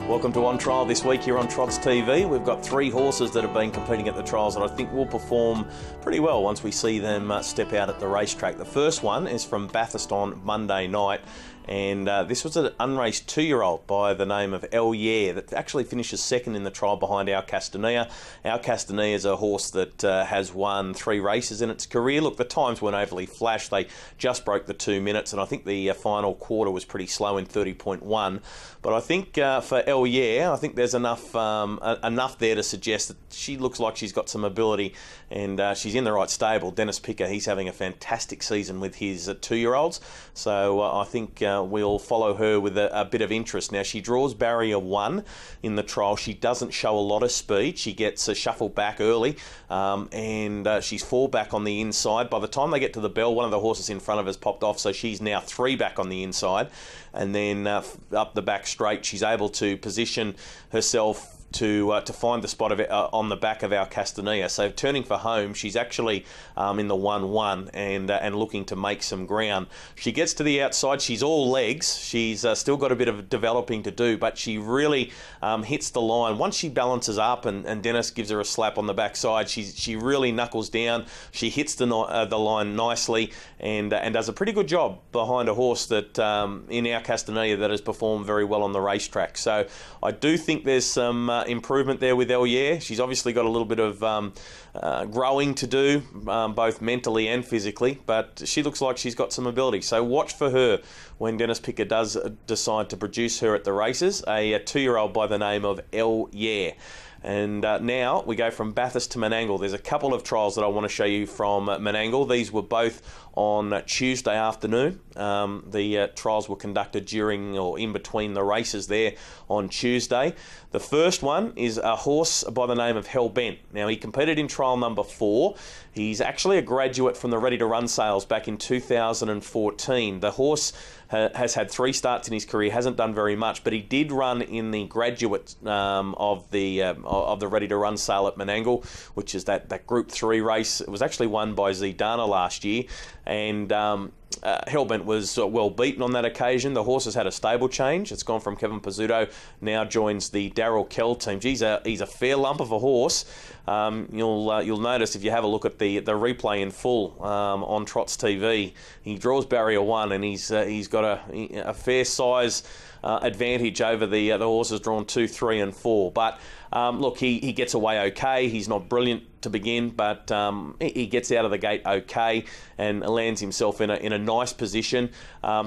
Welcome to On Trial this week here on Trots TV. We've got three horses that have been competing at the trials that I think will perform pretty well once we see them step out at the racetrack. The first one is from Bathurst on Monday night, and this was an unraced 2-year-old by the name of El Yeah that actually finishes second in the trial behind Our Castania. Our Castania is a horse that has won 3 races in its career. Look, the times weren't overly flash. They just broke the 2 minutes, and I think the final quarter was pretty slow in 30.1. But I think for El Yeah, I think there's enough there to suggest that she looks like she's got some ability, and she's in the right stable. Dennis Picker, he's having a fantastic season with his 2-year-olds, so I think we'll follow her with a bit of interest. Now, she draws barrier 1 in the trial. She doesn't show a lot of speed. She gets shuffled back early, and she's 4 back on the inside. By the time they get to the bell, one of the horses in front of us popped off, so she's now 3 back on the inside. And then up the back straight, she's able to position herself to find the spot of it on the back of Our Castania. So turning for home, she's actually in the 1-1 and looking to make some ground. She gets to the outside. She's all legs. She's still got a bit of developing to do, but she really hits the line. Once she balances up and Dennis gives her a slap on the backside, she really knuckles down. She hits the line nicely and does a pretty good job behind a horse that in Our Castania that has performed very well on the racetrack. So I do think there's some improvement there with El Yeah. She's obviously got a little bit of growing to do, both mentally and physically, but she looks like she's got some ability. So watch for her when Dennis Picker does decide to produce her at the races, a 2-year-old by the name of El Yeah. And now we go from Bathurst to Menangle. There's a couple of trials that I want to show you from Menangle. These were both on Tuesday afternoon. The trials were conducted during or in between the races there on Tuesday. The first one is a horse by the name of Hellbent. Now, he competed in trial number 4. He's actually a graduate from the Ready to Run sales back in 2014. The horse has had 3 starts in his career, hasn't done very much, but he did run in the graduate of the Ready to Run sale at Menangle, which is that Group 3 race. It was actually won by Zidana last year, and Hellbent was well beaten on that occasion. The horse has had a stable change. It's gone from Kevin Pizzuto, now joins the Darryl Kell team. He's a fair lump of a horse. You'll notice if you have a look at the replay in full on Trots TV, he draws barrier 1 and he's got a fair size advantage over the horses drawn 2, 3 and 4. But look, he gets away okay. He's not brilliant to begin, but he gets out of the gate okay and lands himself in a nice position.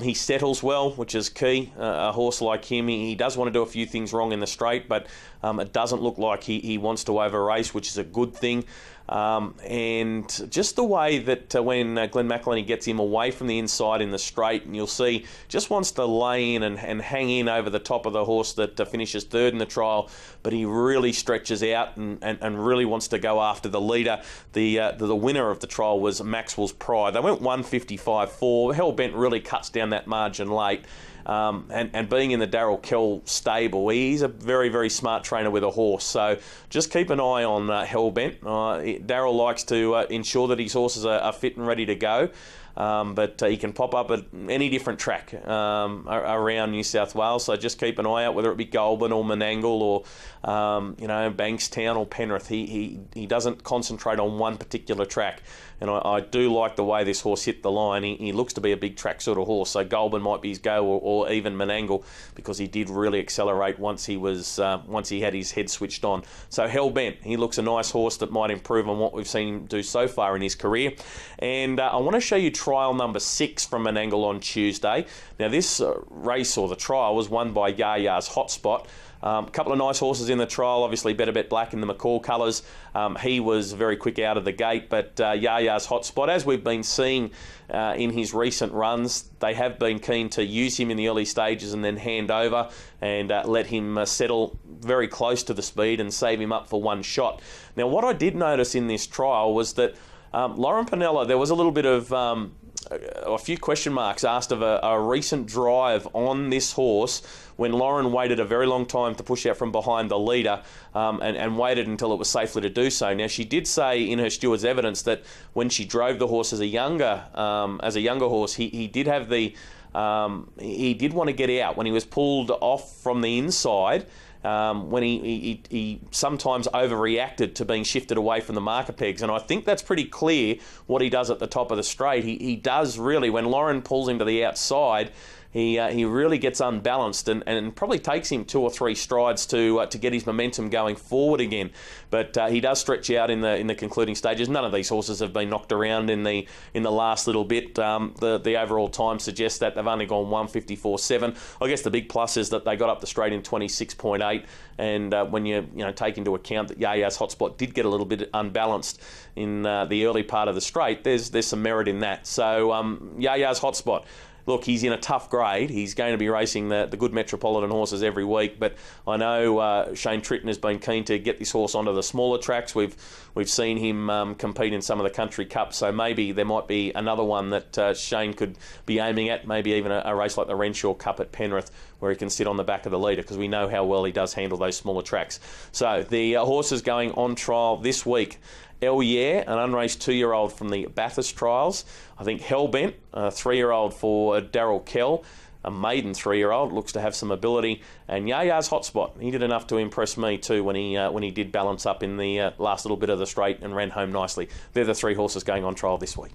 He settles well, which is key. A horse like him, he does want to do a few things wrong in the straight, but it doesn't look like he wants to over race, which is a good thing. And just the way that when Glenn McElhenney gets him away from the inside in the straight, and you'll see just wants to lay in and hang in over the top of the horse that finishes 3rd in the trial, but he really stretches out and really wants to go after the leader. The winner of the trial was Maxwell's Pride. They went 155.4. Hellbent really cuts down that margin late. And being in the Darryl Kell stable, he's a very, very smart trainer with a horse. So just keep an eye on Hellbent. Darryl likes to ensure that his horses are fit and ready to go. But he can pop up at any different track around New South Wales. So just keep an eye out, whether it be Goulburn or Menangle or Bankstown or Penrith. He doesn't concentrate on one particular track. And I do like the way this horse hit the line. He looks to be a big track sort of horse. So Goulburn might be his go, or even Menangle, because he did really accelerate once he had his head switched on. So Hellbent, he looks a nice horse that might improve on what we've seen him do so far in his career. And I want to show you trial number 6 from Menangle on Tuesday. Now, this race, or the trial, was won by Yaya's Hotspot. A couple of nice horses in the trial, obviously Better Bet Black in the McCall colours. He was very quick out of the gate, but Yaya's Hotspot, as we've been seeing in his recent runs, they have been keen to use him in the early stages and then hand over and let him settle very close to the speed and save him up for one shot. Now, what I did notice in this trial was that Lauren Pinella, there was a little bit of a few question marks asked of a recent drive on this horse when Lauren waited a very long time to push out from behind the leader and waited until it was safely to do so. Now, she did say in her steward's evidence that when she drove the horse as a younger horse, he did have he did want to get out when he was pulled off from the inside when he sometimes overreacted to being shifted away from the marker pegs. And I think that's pretty clear what he does at the top of the straight. He does really, when Lauren pulls him to the outside, he really gets unbalanced and probably takes him 2 or 3 strides to get his momentum going forward again. But he does stretch out in the concluding stages. None of these horses have been knocked around in the last little bit. The overall time suggests that they've only gone 1:54.7. I guess the big plus is that they got up the straight in 26.8. And when you take into account that Yaya's Hotspot did get a little bit unbalanced in the early part of the straight, there's some merit in that. So Yaya's Hotspot. Look, he's in a tough grade. He's going to be racing the good Metropolitan horses every week, but I know Shane Tritton has been keen to get this horse onto the smaller tracks. We've seen him compete in some of the country cups, so maybe there might be another one that Shane could be aiming at, maybe even a race like the Renshaw Cup at Penrith, where he can sit on the back of the leader, because we know how well he does handle those smaller tracks. So the horses going on trial this week. El Yeah, an unraced 2-year-old from the Bathurst trials. I think Hellbent, a 3-year-old for Darryl Kell, a maiden 3-year-old, looks to have some ability. And Yaya's Hotspot, he did enough to impress me too when he did balance up in the last little bit of the straight and ran home nicely. They're the 3 horses going on trial this week.